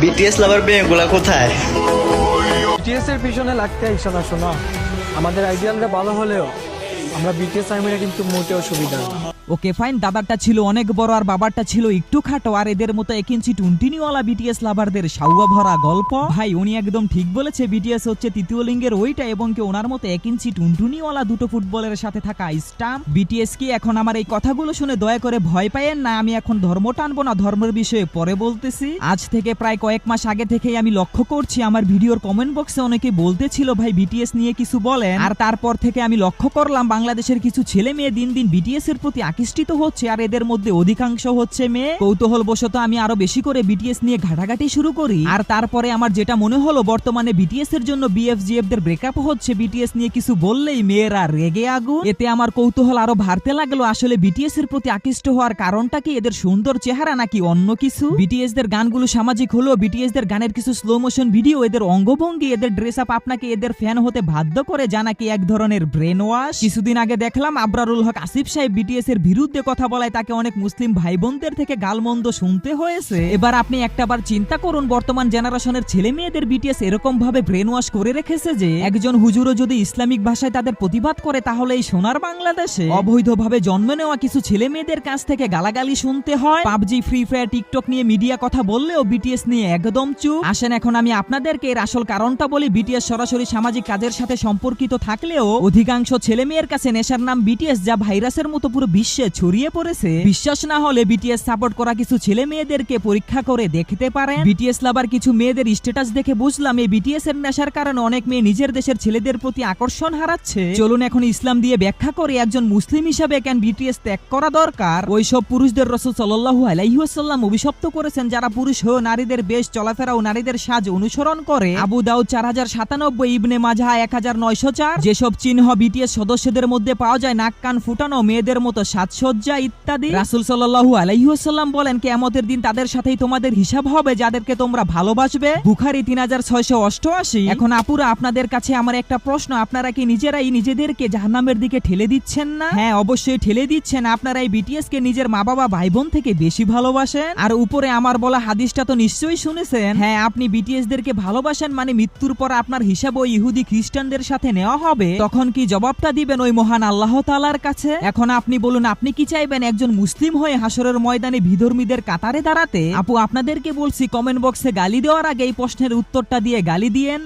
BTS লাভার মেয়েগুলা কোথায়? BTS এর পিছনে লাগতে আইসো না শোনা। আমাদের আইডিয়ালটা ভালো হলেও আমরা বিটিএস আর্মিরা কিন্তু মোটেও সুবিধা না। ওকে ফাইন, দাদারটা ছিল অনেক বড় আর বাবারটা ছিল একটু খাটো, আর এদের মতো 1 ইঞ্চি টুনটিনিওয়ালা বিটিএস লাভারদের সাউয়া ভরা গল্প। ভাই উনি একদম ঠিক বলেছে, বিটিএস হচ্ছে তৃতীয় লিঙ্গের ওইটা, এবং কি ওনার মতো 1 ইঞ্চি টুনটুনিওয়ালা দুটো ফুটবলের সাথে থাকা স্টাম্প। বিটিএস কি এখন আমার এই কথাগুলো শুনে দয়া করে ভয় পায়েন না, আমি এখন ধর্ম টানবো না, ধর্মের বিষয়ে পরে বলতেছি। আজ থেকে প্রায় কয়েক মাস আগে থেকেই আমি লক্ষ্য করছি আমার ভিডিওর কমেন্ট বক্সে অনেকে বলতেছিল ভাই বিটিএস নিয়ে কিছু বলেন, আর তারপর থেকে আমি লক্ষ্য করলাম বাংলাদেশের কিছু ছেলে মেয়ে দিন দিন বিটিএস এর প্রতি আকৃষ্ট হচ্ছে, আর এদের মধ্যে অধিকাংশ হচ্ছে মেয়ে। কৌতূহল বশত আমি আরো বেশি করে বিটিএস নিয়ে ঘাটাঘাটি শুরু করি, আর তারপরে আমার যেটা মনে হলো বর্তমানে বিটিএস এর জন্য বিএফজিএফ দের ব্রেকআপ হচ্ছে। বিটিএস নিয়ে কিছু বললেই মেয়েরা রেগে আগুন। এতে আমার কৌতূহল আরো বাড়তে লাগলো, আসলে বিটিএস এর প্রতি আকৃষ্ট হওয়ার কারণটা কি এদের সুন্দর চেহারা নাকি অন্য কিছু? বিটিএস দের গানগুলো সামাজিক হলেও বিটিএস দের গানের কিছু স্লো মোশন ভিডিও, এদের অঙ্গভঙ্গি, এদের ড্রেস আপ আপনাকে এদের ফ্যান হতে বাধ্য করে, যা নাকি এক ধরনের ব্রেন ওয়াশ। কিছুদিন আগে দেখলাম আবরারুল হক আসিফ সাহেব বিটিএস এর বিরুদ্ধে কথা বলায় তাকে অনেক মুসলিম ভাই বোনদের থেকে গালমন্দ শুনতে হয়েছে। এবার আপনি একটাবার চিন্তা করুন, বর্তমান জেনারেশনের ছেলে মেয়েদের বিটিএস এরকম ভাবে ব্রেন ওয়াশ করে রেখেছে যে একজন হুজুরও যদি ইসলামিক ভাষায় তাদের প্রতিবাদ করে তাহলে এই সোনার বাংলাদেশে অবৈধভাবে জন্ম নেওয়া কিছু ছেলে মেয়েদের কাছ থেকে গালাগালি শুনতে হয়। পাবজি, ফ্রি ফায়ার, টিকটক নিয়ে মিডিয়া কথা বললেও বিটিএস নিয়ে একদম চুপ। আসেন এখন আমি আপনাদেরকে এর আসল কারণটা বলি। বিটিএস সরাসরি সামাজিক কাজের সাথে সম্পর্কিত থাকলেও অধিকাংশ ছেলে মেয়ের কাছে নেশার নাম বিটিএস, যা ভাইরাসের মতো পুরো বিশ্বে ছড়িয়ে পড়েছে। বিশ্বাস না হলে বিটিএস সাপোর্ট করা কিছু ছেলে মেয়েদেরকে পরীক্ষা করে দেখতে পারেন। বিটিএস লাভার কিছু মেয়েদের স্ট্যাটাস দেখে বুঝলাম এই বিটিএস এর নেশার কারণে অনেক মেয়ে নিজের দেশের ছেলেদের প্রতি আকর্ষণ হারাচ্ছে। চলুন এখন ইসলাম দিয়ে ব্যাখ্যা করে একজন মুসলিম হিসাবে কেন বিটিএস ত্যাগ করা দরকার। ওইসব পুরুষদের রাসূল সাল্লাল্লাহু আলাইহি ওয়াসাল্লাম অভিশপ্ত করেছেন যারা পুরুষ হয়েও নারীদের বেশ চলাফেরা ও নারীদের সাজ অনুসরণ করে। আবু দাউদ 4097, ইবনে মাজাহ 1904। যেসব চিহ্ন বিটিএস সদস্যদের মধ্যে পাওয়া যায়, নাক কান ফুটানো, মেয়েদের মতো সাজসজ্জা ইত্যাদি। রাসূল সাল্লাল্লাহু আলাইহি ওয়াসাল্লাম বলেন কিয়ামতের দিন তাদের সাথেই তোমাদের হিসাব হবে যাদেরকে তোমরা ভালোবাসবে। বুখারী 3688। এখন আপুরা আপনাদের কাছে আমার একটা প্রশ্ন, আপনারা কি নিজেরাই নিজেদেরকে জাহান্নামের দিকে ঠেলে দিচ্ছেন না? হ্যাঁ অবশ্যই ঠেলে দিচ্ছেন। আপনারা এই বিটিএস কে নিজের মা বাবা ভাই বোন থেকে বেশি ভালোবাসেন। আর উপরে আমার বলা হাদিসটা তো নিশ্চয়ই শুনেছেন। হ্যাঁ আপনি বিটিএস দেরকে ভালোবাসেন মানে মৃত্যুর পর আপনার হিসাব ওই ইহুদি খ্রিস্টানদের সাথে নেওয়া হবে। তখন কি জবাবটা দিবেন ওই মহান আল্লাহ তাআলার কাছে? এখন আপনি বলুন, আপনি কি চাইবেন একজন মুসলিম হয়ে হাসরের ময়দানে বিধর্মীদের কাতারে দাঁড়াতে? আপু আপনাদেরকে বলছি কমেন্ট বক্সে গালি দেওয়ার আগে এই প্রশ্নের উত্তরটা দিয়ে গালি দিয়েন।